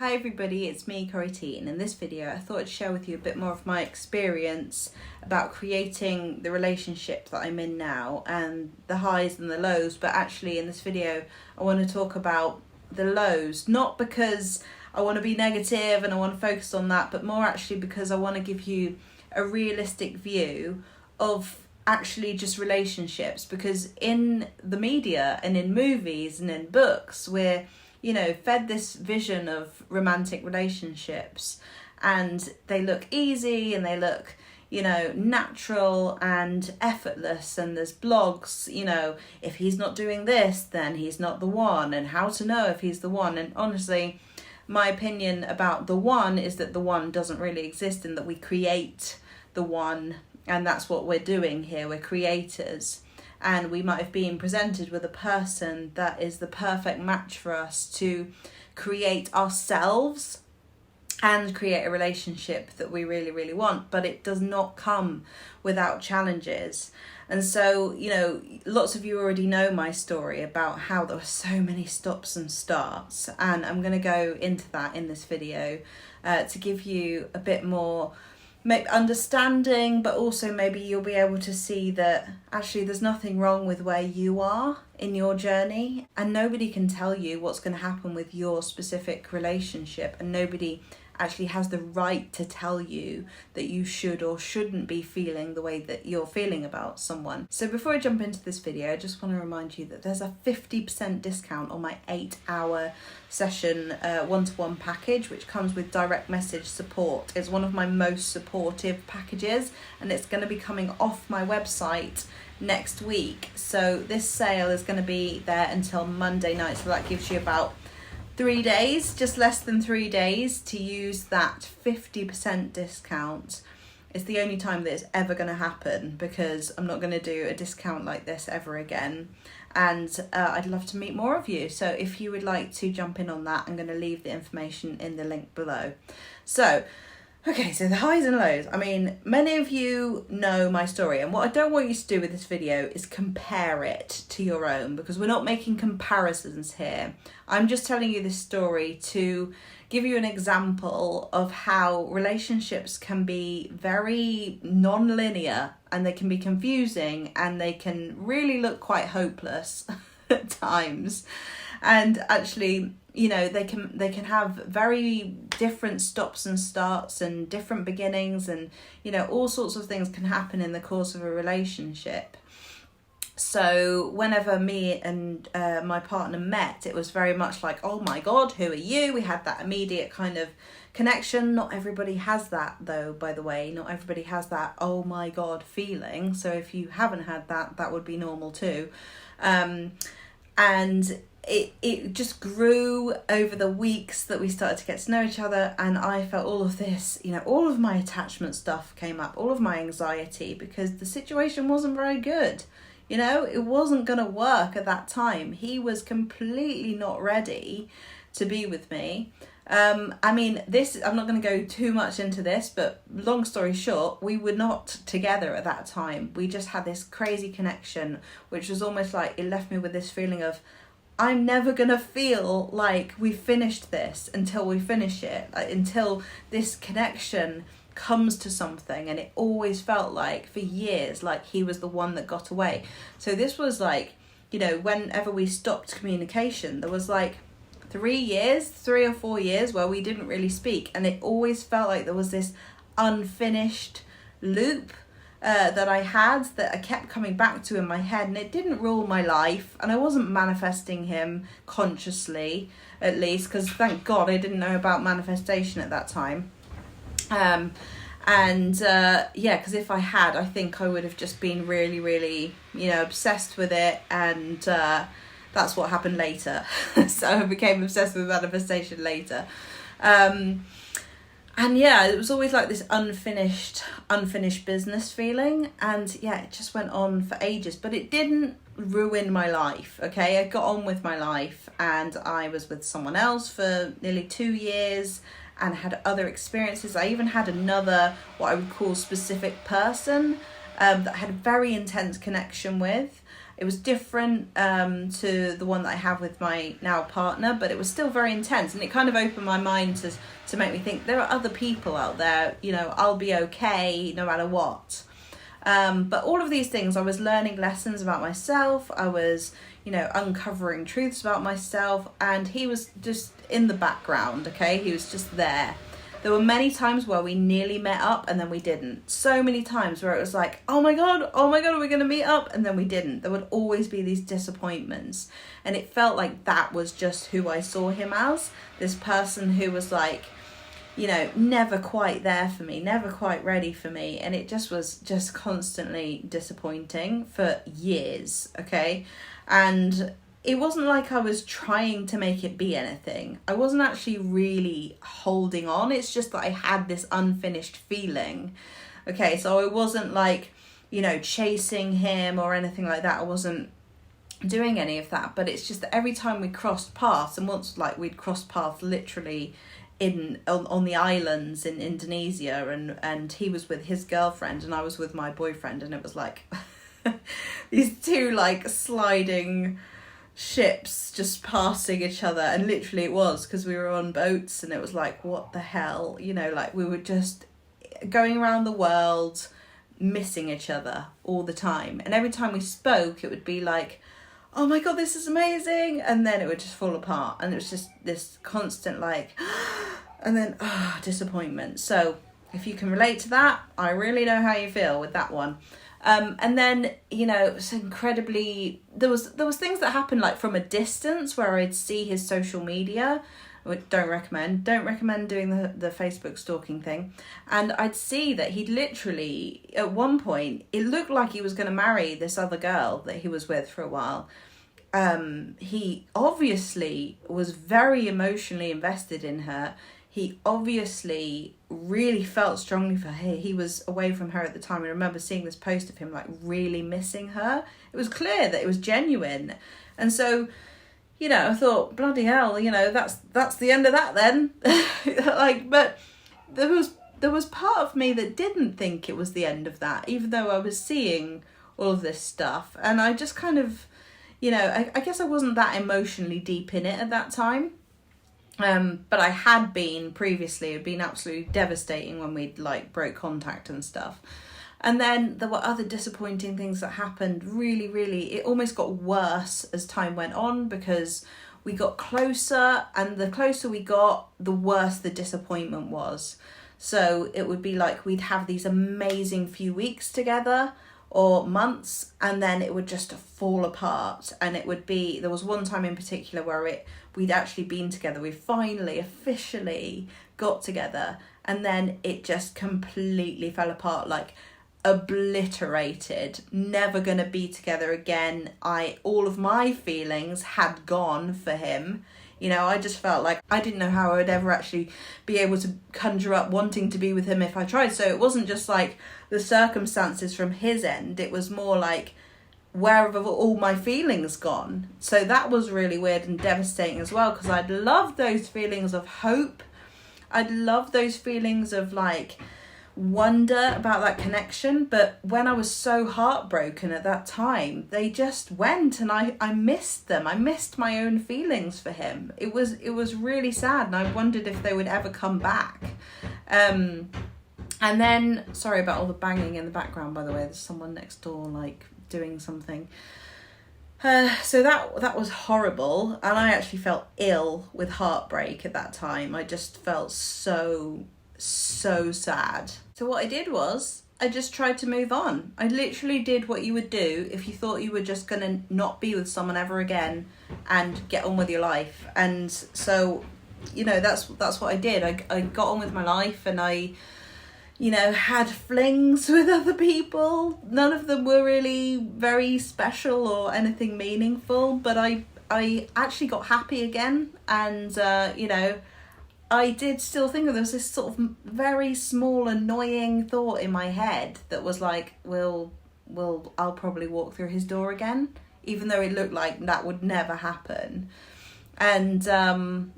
Hi everybody, it's me, Corey T, and in this video I thought I'd share with you a bit more of my experience about creating the relationship that I'm in now and the highs and the lows. But actually in this video I want to talk about the lows, not because I want to be negative and I want to focus on that, but more actually because I want to give you a realistic view of actually just relationships. Because in the media and in movies and in books we're fed this vision of romantic relationships, and they look easy and they look, natural and effortless. And there's blogs, if he's not doing this, then he's not the one, and how to know if he's the one. And honestly, my opinion about the one is that the one doesn't really exist, and that we create the one. And that's what we're doing here. We're creators. And we might have been presented with a person that is the perfect match for us to create ourselves and create a relationship that we really, really want. But it does not come without challenges. And so, lots of you already know my story about how there were so many stops and starts. And I'm going to go into that in this video to give you a bit more understanding, but also maybe you'll be able to see that actually there's nothing wrong with where you are in your journey, and nobody can tell you what's going to happen with your specific relationship, and nobody actually has the right to tell you that you should or shouldn't be feeling the way that you're feeling about someone. So before I jump into this video, I just want to remind you that there's a 50% discount on my 8-hour session one-to-one package, which comes with direct message support. It's one of my most supportive packages, and it's going to be coming off my website next week. So this sale is going to be there until Monday night, so that gives you about 3 days, just less than 3 days, to use that 50% discount. It's the only time that it's ever going to happen, because I'm not going to do a discount like this ever again. And I'd love to meet more of you. So if you would like to jump in on that, I'm going to leave the information in the link below. So the highs and lows. I mean, many of you know my story, and what I don't want you to do with this video is compare it to your own, because we're not making comparisons here. I'm just telling you this story to give you an example of how relationships can be very non-linear, and they can be confusing, and they can really look quite hopeless at times. And actually, they can have very different stops and starts and different beginnings, and all sorts of things can happen in the course of a relationship. So whenever me and my partner met, it was very much like, oh my God, who are you? We had that immediate kind of connection. Not everybody has that though, by the way. Not everybody has that oh my God feeling. So if you haven't had that, that would be normal too. And it just grew over the weeks that we started to get to know each other, and I felt all of this, all of my attachment stuff came up, all of my anxiety, because the situation wasn't very good. It wasn't going to work at that time. He was completely not ready to be with me. I'm not going to go too much into this, but long story short, we were not together at that time. We just had this crazy connection, which was almost like it left me with this feeling of, I'm never going to feel like we finished this until we finish it, until this connection comes to something. And it always felt like for years like he was the one that got away. So this was like, whenever we stopped communication, there was like 3 or 4 years where we didn't really speak, and it always felt like there was this unfinished loop that I had, that I kept coming back to in my head, and it didn't rule my life, and I wasn't manifesting him consciously, at least, because thank God I didn't know about manifestation at that time. Because if I had, I think I would have just been really, really, obsessed with it, and that's what happened later. So I became obsessed with manifestation later. It was always like this unfinished business feeling, and it just went on for ages, but it didn't ruin my life. I got on with my life, and I was with someone else for nearly 2 years and had other experiences. I even had another, what I would call specific person, that I had a very intense connection with. It was different to the one that I have with my now partner, but it was still very intense, and it kind of opened my mind to make me think there are other people out there, you know, I'll be okay no matter what. But all of these things, I was learning lessons about myself, I was, you know, uncovering truths about myself, and he was just in the background, okay? He was just there. There were many times where we nearly met up and then we didn't. So many times where it was like, oh my God, are we going to meet up? And then we didn't. There would always be these disappointments. And it felt like that was just who I saw him as. This person who was like, you know, never quite there for me, never quite ready for me. And it just was just constantly disappointing for years, okay? And it wasn't like I was trying to make it be anything. I wasn't actually really holding on. It's just that I had this unfinished feeling. Okay, so I wasn't like, you know, chasing him or anything like that. I wasn't doing any of that. But it's just that every time we crossed paths, and once like we'd crossed paths literally on the islands in Indonesia, and he was with his girlfriend and I was with my boyfriend, and it was like these two like sliding ships just passing each other, and literally it was because we were on boats, and it was like, what the hell, you know, like we were just going around the world missing each other all the time, and every time we spoke it would be like, oh my God, this is amazing, and then it would just fall apart, and it was just this constant like and then disappointment. So if you can relate to that, I really know how you feel with that one. And then, you know, it was incredibly, there was things that happened like from a distance where I'd see his social media, which don't recommend doing the Facebook stalking thing. And I'd see that he'd literally, at one point, it looked like he was going to marry this other girl that he was with for a while. He obviously was very emotionally invested in her. He obviously really felt strongly for her. He was away from her at the time. I remember seeing this post of him like really missing her. It was clear that it was genuine. And so, you know, I thought, bloody hell, you know, that's the end of that then. Like, but there was part of me that didn't think it was the end of that, even though I was seeing all of this stuff. And I just kind of, you know, I guess I wasn't that emotionally deep in it at that time. But I had been previously. It had been absolutely devastating when we'd like broke contact and stuff. And then there were other disappointing things that happened. Really, it almost got worse as time went on, because we got closer, and the closer we got, the worse the disappointment was. So it would be like we'd have these amazing few weeks together or months, and then it would just fall apart. And it would be, there was one time in particular where we'd actually been together, we finally officially got together, and then it just completely fell apart, like obliterated, never gonna be together again. All of my feelings had gone for him. You know, I just felt like I didn't know how I would ever actually be able to conjure up wanting to be with him if I tried. So it wasn't just like the circumstances from his end. It was more like, where have all my feelings gone? So that was really weird and devastating as well, because I'd love those feelings of hope. I'd love those feelings of like wonder about that connection, but when I was so heartbroken at that time, they just went, and I missed them. I missed my own feelings for him. It was really sad, and I wondered if they would ever come back. And then, sorry about all the banging in the background, by the way, there's someone next door like doing something. So that was horrible, and I actually felt ill with heartbreak at that time. I just felt so sad. So what I did was I just tried to move on. I literally did what you would do if you thought you were just gonna not be with someone ever again and get on with your life. And so, you know, that's what I did. I got on with my life, and I, you know, had flings with other people. None of them were really very special or anything meaningful, but I actually got happy again. And you know, I did still think of, there was this sort of very small annoying thought in my head that was like, I'll probably walk through his door again, even though it looked like that would never happen. And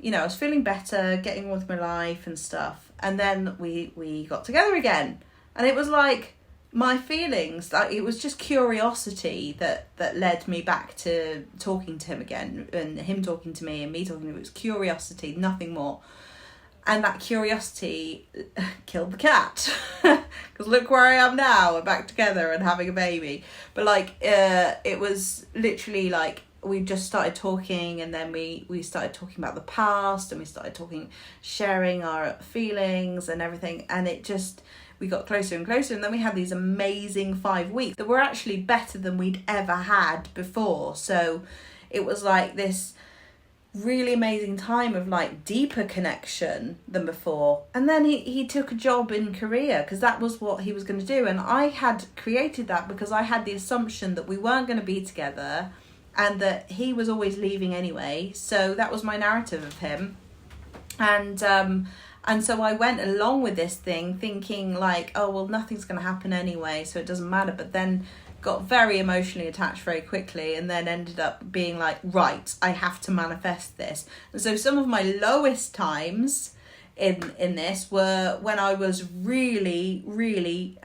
you know, I was feeling better, getting on with my life and stuff, and then we got together again, and it was like, my feelings, like it was just curiosity that led me back to talking to him again, and him talking to me and me talking to him. It was curiosity, nothing more. And that curiosity killed the cat, because look where I am now. We're back together and having a baby. But like it was literally like we just started talking, and then we started talking about the past, and we started sharing our feelings and everything, and we got closer and closer, and then we had these amazing 5 weeks that were actually better than we'd ever had before. So it was like this really amazing time of like deeper connection than before. And then he took a job in Korea, because that was what he was going to do, and I had created that because I had the assumption that we weren't going to be together and that he was always leaving anyway. So that was my narrative of him. And so I went along with this thing thinking like, oh, well, nothing's going to happen anyway, so it doesn't matter. But then got very emotionally attached very quickly, and then ended up being like, right, I have to manifest this. And so some of my lowest times in this were when I was really, really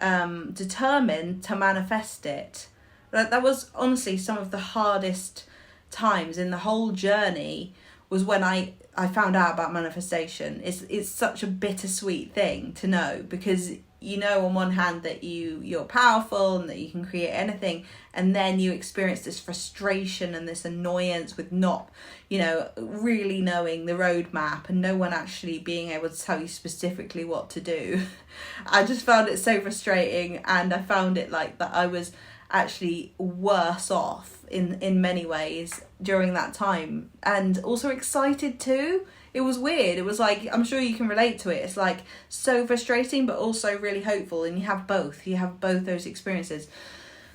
determined to manifest it. That was honestly some of the hardest times in the whole journey, was when I found out about manifestation. It's such a bittersweet thing to know, because you know on one hand that you're powerful and that you can create anything, and then you experience this frustration and this annoyance with not, really knowing the roadmap and no one actually being able to tell you specifically what to do. I just found it so frustrating, and I found it like that I was actually worse off in many ways during that time, and also excited too. It was weird. It was like, I'm sure you can relate to it. It's like so frustrating, but also really hopeful, and you have both those experiences.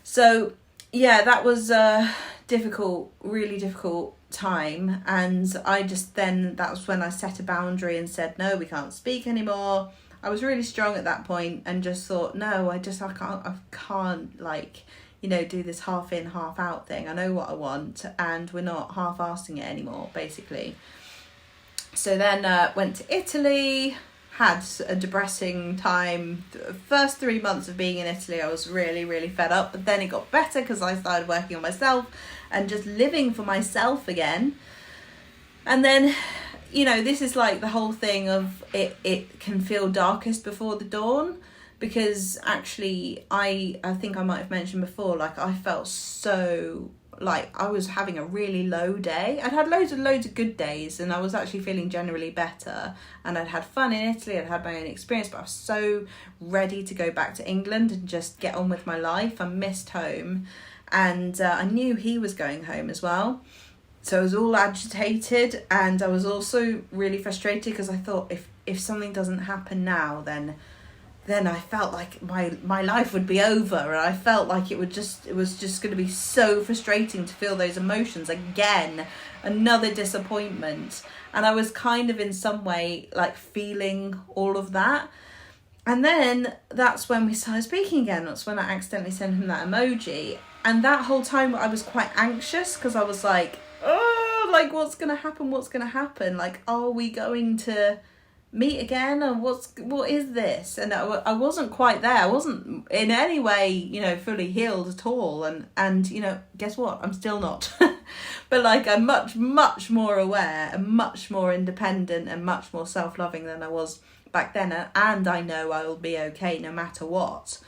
So yeah, that was a really difficult time, and that was when I set a boundary and said, no, we can't speak anymore. I was really strong at that point, and just thought, no, I can't like, do this half in, half out thing. I know what I want, and we're not half-assing it anymore, basically. So then went to Italy, had a depressing time. The first 3 months of being in Italy, I was really, really fed up, but then it got better because I started working on myself and just living for myself again. And then, this is like the whole thing of it can feel darkest before the dawn, because actually I think I might have mentioned before, like I felt so like I was having a really low day. I'd had loads of good days, and I was actually feeling generally better, and I'd had fun in Italy, I'd had my own experience, but I was so ready to go back to England and just get on with my life. I missed home, and I knew he was going home as well. So I was all agitated, and I was also really frustrated, because I thought if something doesn't happen now, then I felt like my life would be over, and I felt like it was just going to be so frustrating to feel those emotions again, another disappointment. And I was kind of in some way like feeling all of that. And then that's when we started speaking again. That's when I accidentally sent him that emoji, and that whole time I was quite anxious, because I was like, oh, like what's gonna happen, like are we going to meet again, or what is this? And I wasn't quite there. I wasn't in any way fully healed at all, and guess what, I'm still not. But like I'm much more aware and much more independent and much more self-loving than I was back then, and I know I will be okay no matter what.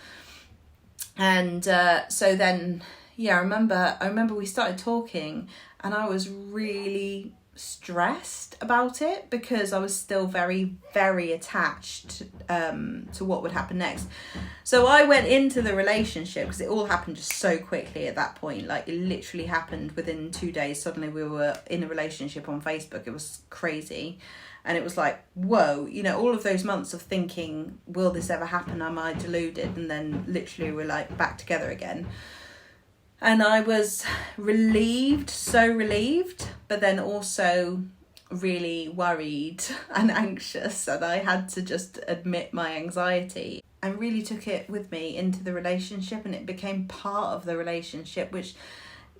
And so then I remember we started talking, and I was really stressed about it, because I was still very, very attached to what would happen next. So I went into the relationship, because it all happened just so quickly at that point. Like it literally happened within 2 days. Suddenly we were in a relationship on Facebook. It was crazy. And it was like, whoa, all of those months of thinking, will this ever happen? Am I deluded? And then literally we're like back together again. And I was relieved, so relieved, but then also really worried and anxious. And I had to just admit my anxiety, and really took it with me into the relationship, and it became part of the relationship, which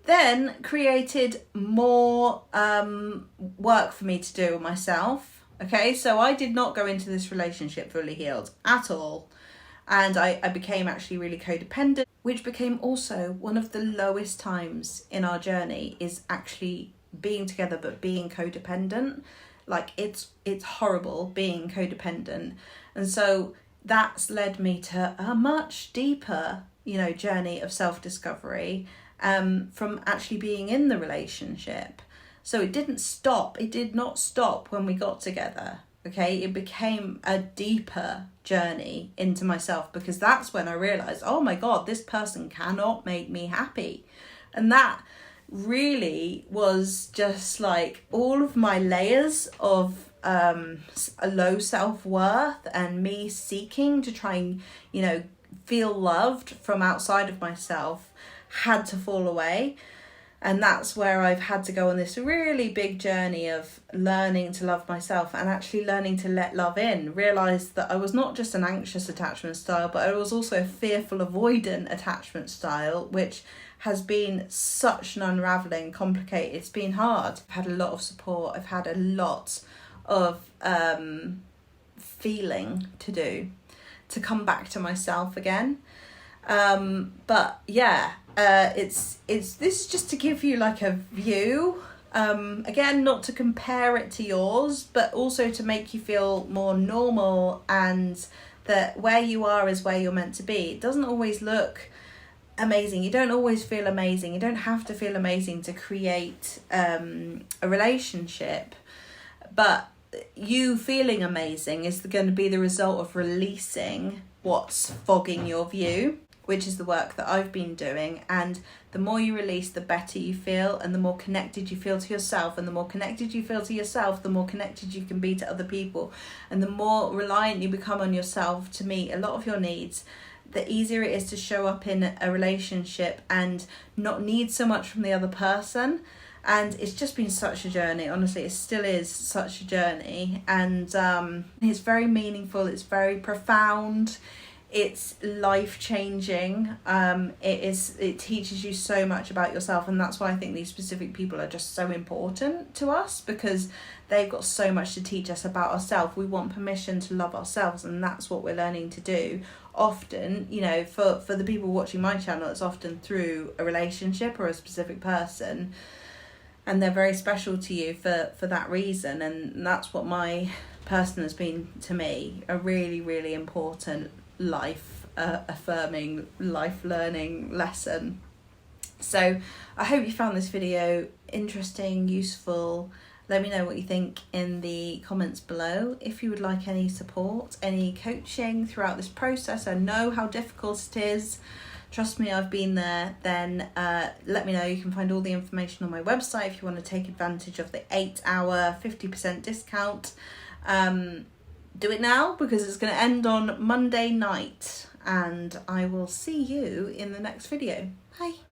then created more work for me to do on myself. Okay, so I did not go into this relationship fully healed at all. And I became actually really codependent, which became also one of the lowest times in our journey, is actually being together but being codependent. Like it's horrible being codependent. And so that's led me to a much deeper, journey of self-discovery from actually being in the relationship. So it did not stop when we got together. Okay, it became a deeper journey into myself, because that's when I realized, oh my God, this person cannot make me happy. And that really was just like all of my layers of a low self-worth and me seeking to try and, feel loved from outside of myself had to fall away. And that's where I've had to go on this really big journey of learning to love myself and actually learning to let love in. Realised that I was not just an anxious attachment style, but I was also a fearful avoidant attachment style, which has been such an unravelling, complicated. It's been hard. I've had a lot of support. I've had a lot of feeling to do to come back to myself again. But yeah, it's this is just to give you like a view, again, not to compare it to yours, but also to make you feel more normal, and that where you are is where you're meant to be. It doesn't always look amazing. You don't always feel amazing. You don't have to feel amazing to create a relationship, but you feeling amazing is going to be the result of releasing what's fogging your view, which is the work that I've been doing. And the more you release, the better you feel, and the more connected you feel to yourself. And the more connected you feel to yourself, the more connected you can be to other people. And the more reliant you become on yourself to meet a lot of your needs, the easier it is to show up in a relationship and not need so much from the other person. And it's just been such a journey. Honestly, it still is such a journey. And it's very meaningful. It's very profound. It's life-changing. It teaches you so much about yourself, and that's why I think these specific people are just so important to us, because they've got so much to teach us about ourselves. We want permission to love ourselves, and that's what we're learning to do. Often, for the people watching my channel, it's often through a relationship or a specific person, and they're very special to you for that reason. And that's what my person has been to me, a really, really important life affirming, life learning lesson. So I hope you found this video interesting, useful. Let me know what you think in the comments below. If you would like any support, any coaching throughout this process, I know how difficult it is. Trust me, I've been there. Then let me know. You can find all the information on my website if you want to take advantage of the 8-hour 50% discount. Do it now, because it's going to end on Monday night, and I will see you in the next video. Bye.